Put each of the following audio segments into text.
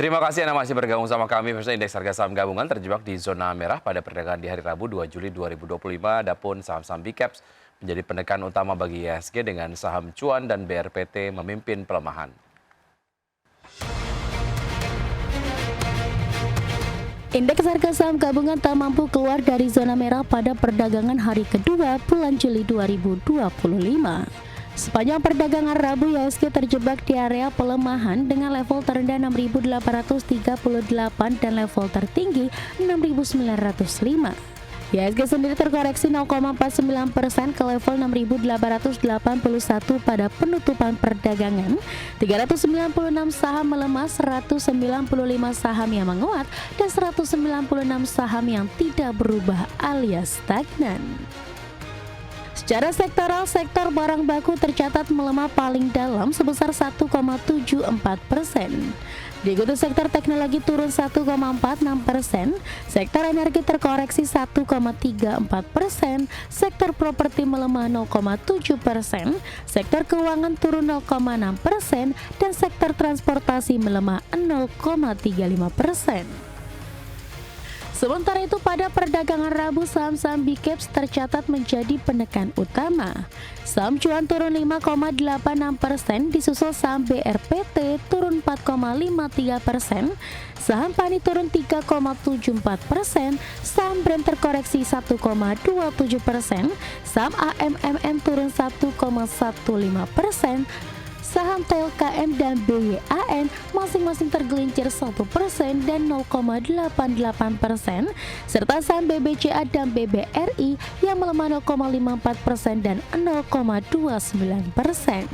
Terima kasih Anda masih bergabung sama kami. Pemirsa, indeks harga saham gabungan terjebak di zona merah pada perdagangan di hari Rabu 2 Juli 2025. Adapun saham-saham Big Caps menjadi penekan utama bagi IHSG dengan saham Cuan dan BRPT memimpin pelemahan. Indeks harga saham gabungan tak mampu keluar dari zona merah pada perdagangan hari kedua bulan Juli 2025. Sepanjang perdagangan Rabu, IHSG terjebak di area pelemahan dengan level terendah 6.838 dan level tertinggi 6.905. IHSG sendiri terkoreksi 0,49% ke level 6.881 pada penutupan perdagangan. 396 saham melemah, 195 saham yang menguat, dan 196 saham yang tidak berubah alias stagnan. Secara sektoral, sektor barang baku tercatat melemah paling dalam sebesar 1,74%. Diikuti sektor teknologi turun 1,46%, sektor energi terkoreksi 1,34%, sektor properti melemah 0,7%, sektor keuangan turun 0,6%, dan sektor transportasi melemah 0,35%. Sementara itu pada perdagangan Rabu, saham-saham Big Caps tercatat menjadi penekan utama. Saham Cuan turun 5,86%, disusul saham BRPT turun 4,53%, saham Pani turun 3,74%, saham Brand terkoreksi 1,27%, saham AMMN turun 1,15%, saham TLKM dan BYAN masing-masing tergelincir 1% dan 0,88%, serta saham BBCA dan BBRI yang melemah 0,54% dan 0,29%.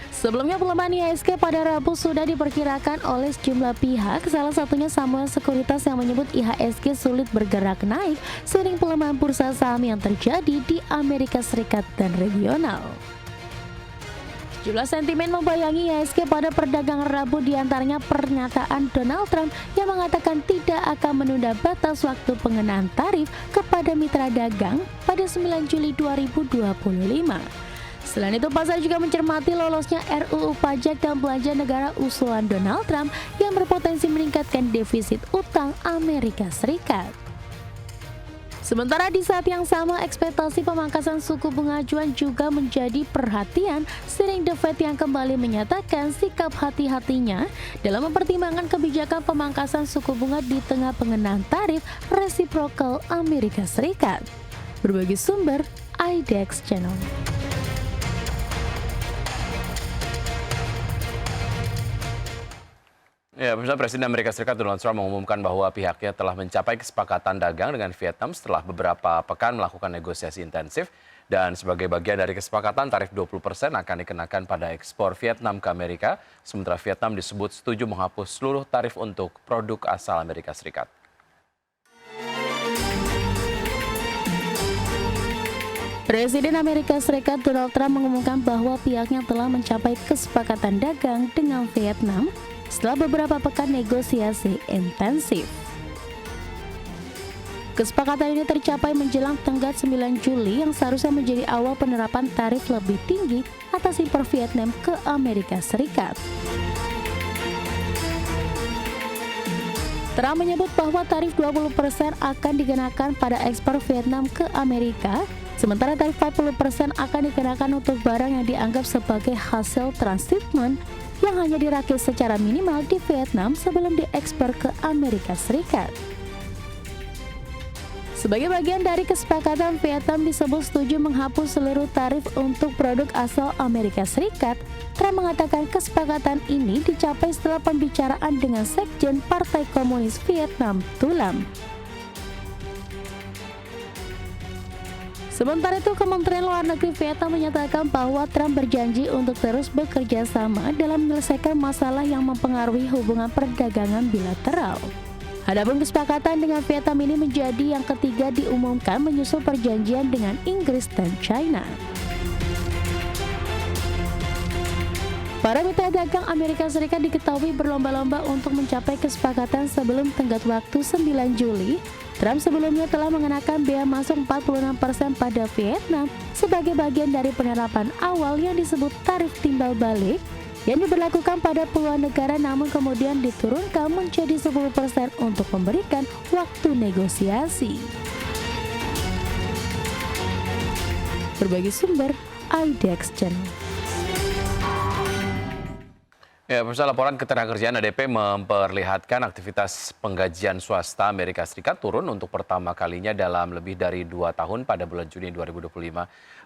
Sebelumnya pelemahan IHSG pada Rabu sudah diperkirakan oleh sejumlah pihak, salah satunya Samuel Sekuritas yang menyebut IHSG sulit bergerak naik seiring pelemahan bursa saham yang terjadi di Amerika Serikat dan regional. Jumlah sentimen membayangi IHSG pada perdagangan Rabu, diantaranya pernyataan Donald Trump yang mengatakan tidak akan menunda batas waktu pengenaan tarif kepada mitra dagang pada 9 Juli 2025. Selain itu, pasar juga mencermati lolosnya RUU Pajak dan Belanja Negara usulan Donald Trump yang berpotensi meningkatkan defisit utang Amerika Serikat. Sementara di saat yang sama, ekspektasi pemangkasan suku bunga acuan juga menjadi perhatian seiring The Fed yang kembali menyatakan sikap hati-hatinya dalam mempertimbangkan kebijakan pemangkasan suku bunga di tengah pengenaan tarif resiprokal Amerika Serikat. Berbagi sumber, IDX Channel. Ya, pemirsa, Presiden Amerika Serikat Donald Trump mengumumkan bahwa pihaknya telah mencapai kesepakatan dagang dengan Vietnam setelah beberapa pekan melakukan negosiasi intensif. Dan sebagai bagian dari kesepakatan, tarif 20% akan dikenakan pada ekspor Vietnam ke Amerika, sementara Vietnam disebut setuju menghapus seluruh tarif untuk produk asal Amerika Serikat. Presiden Amerika Serikat Donald Trump mengumumkan bahwa pihaknya telah mencapai kesepakatan dagang dengan Vietnam setelah beberapa pekan negosiasi intensif. Kesepakatan ini tercapai menjelang tenggat 9 Juli yang seharusnya menjadi awal penerapan tarif lebih tinggi atas impor Vietnam ke Amerika Serikat. Trump menyebut bahwa tarif 20% akan dikenakan pada ekspor Vietnam ke Amerika, sementara tarif 40% akan dikenakan untuk barang yang dianggap sebagai hasil transshipment yang hanya dirakit secara minimal di Vietnam sebelum diekspor ke Amerika Serikat. Sebagai bagian dari kesepakatan, Vietnam disebut setuju menghapus seluruh tarif untuk produk asal Amerika Serikat. Trump mengatakan kesepakatan ini dicapai setelah pembicaraan dengan Sekjen Partai Komunis Vietnam, Thulam. Sementara itu, Kementerian Luar Negeri Vietnam menyatakan bahwa Trump berjanji untuk terus bekerja sama dalam menyelesaikan masalah yang mempengaruhi hubungan perdagangan bilateral. Adapun kesepakatan dengan Vietnam ini menjadi yang ketiga diumumkan menyusul perjanjian dengan Inggris dan China. Para mitra dagang Amerika Serikat diketahui berlomba-lomba untuk mencapai kesepakatan sebelum tenggat waktu 9 Juli. Trump sebelumnya telah mengenakan bea masuk 46% pada Vietnam sebagai bagian dari penerapan awal yang disebut tarif timbal balik yang diberlakukan pada puluhan negara namun kemudian diturunkan menjadi 10% untuk memberikan waktu negosiasi. Berbagi sumber, IDX Channel. Ya, pemirsa, laporan Ketenagakerjaan ADP memperlihatkan aktivitas penggajian swasta Amerika Serikat turun untuk pertama kalinya dalam lebih dari 2 tahun pada bulan Juni 2025.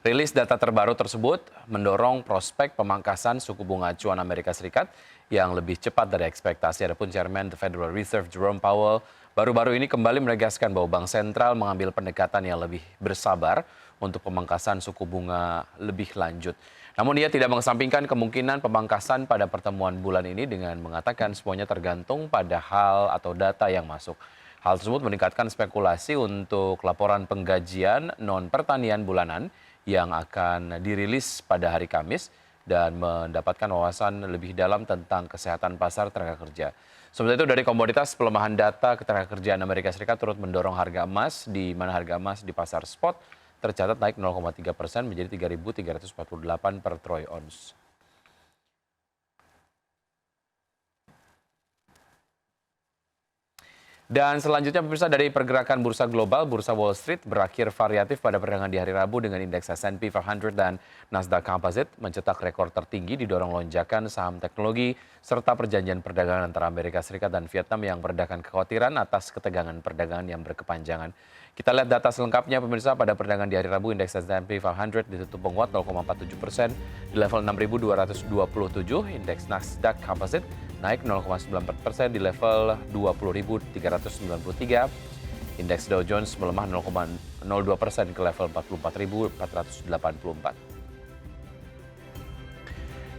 Rilis data terbaru tersebut mendorong prospek pemangkasan suku bunga acuan Amerika Serikat yang lebih cepat dari ekspektasi. Adapun Chairman The Federal Reserve Jerome Powell baru-baru ini kembali menegaskan bahwa Bank Sentral mengambil pendekatan yang lebih bersabar untuk pemangkasan suku bunga lebih lanjut. Namun ia tidak mengesampingkan kemungkinan pemangkasan pada pertemuan bulan ini dengan mengatakan semuanya tergantung pada hal atau data yang masuk. Hal tersebut meningkatkan spekulasi untuk laporan penggajian non-pertanian bulanan yang akan dirilis pada hari Kamis dan mendapatkan wawasan lebih dalam tentang kesehatan pasar tenaga kerja. Sementara itu dari komoditas, pelemahan data ketenagakerjaan Amerika Serikat turut mendorong harga emas, di mana harga emas di pasar spot tercatat naik 0,3% menjadi 3.348 per troy ounce. Dan selanjutnya pemirsa, dari pergerakan bursa global, bursa Wall Street berakhir variatif pada perdagangan di hari Rabu dengan indeks S&P 500 dan Nasdaq Composite mencetak rekor tertinggi didorong lonjakan saham teknologi serta perjanjian perdagangan antara Amerika Serikat dan Vietnam yang meredakan kekhawatiran atas ketegangan perdagangan yang berkepanjangan. Kita lihat data selengkapnya pemirsa. Pada perdagangan di hari Rabu, indeks S&P 500 ditutup menguat 0,47% di level 6.227, indeks Nasdaq Composite naik 0,94% di level 20.393, indeks Dow Jones melemah 0,02% ke level 44.484.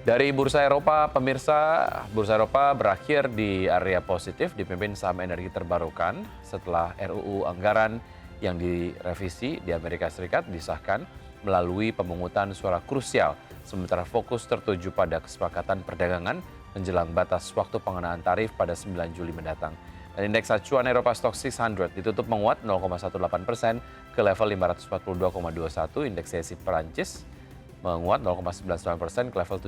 Dari bursa Eropa, pemirsa, bursa Eropa berakhir di area positif dipimpin saham energi terbarukan setelah RUU anggaran yang direvisi di Amerika Serikat disahkan melalui pemungutan suara krusial, sementara fokus tertuju pada kesepakatan perdagangan menjelang batas waktu pengenaan tarif pada 9 Juli mendatang. Dan indeks acuan Eropa Stoxx 600 ditutup menguat 0,18% ke level 542,21, indeks CSI Perancis menguat 0,99% ke level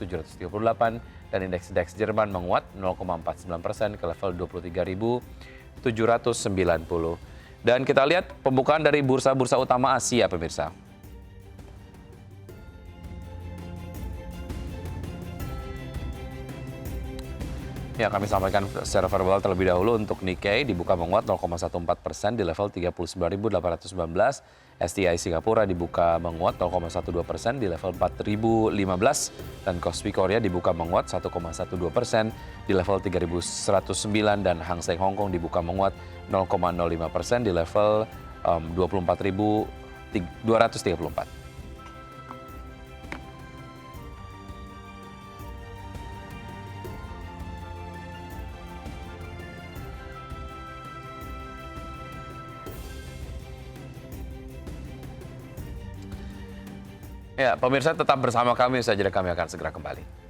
7.738, dan indeks DAX Jerman menguat 0,49% ke level 23.790. Dan kita lihat pembukaan dari bursa-bursa utama Asia, pemirsa. Ya, kami sampaikan secara verbal terlebih dahulu. Untuk Nikkei dibuka menguat 0,14% di level 39.819. STI Singapura dibuka menguat 0,12% di level 4.015. Dan Kospi Korea dibuka menguat 1,12% di level 3.109. Dan Hang Seng Hong Kong dibuka menguat 0,05% di level 24.234. Ya, pemirsa tetap bersama kami, saja kami akan segera kembali.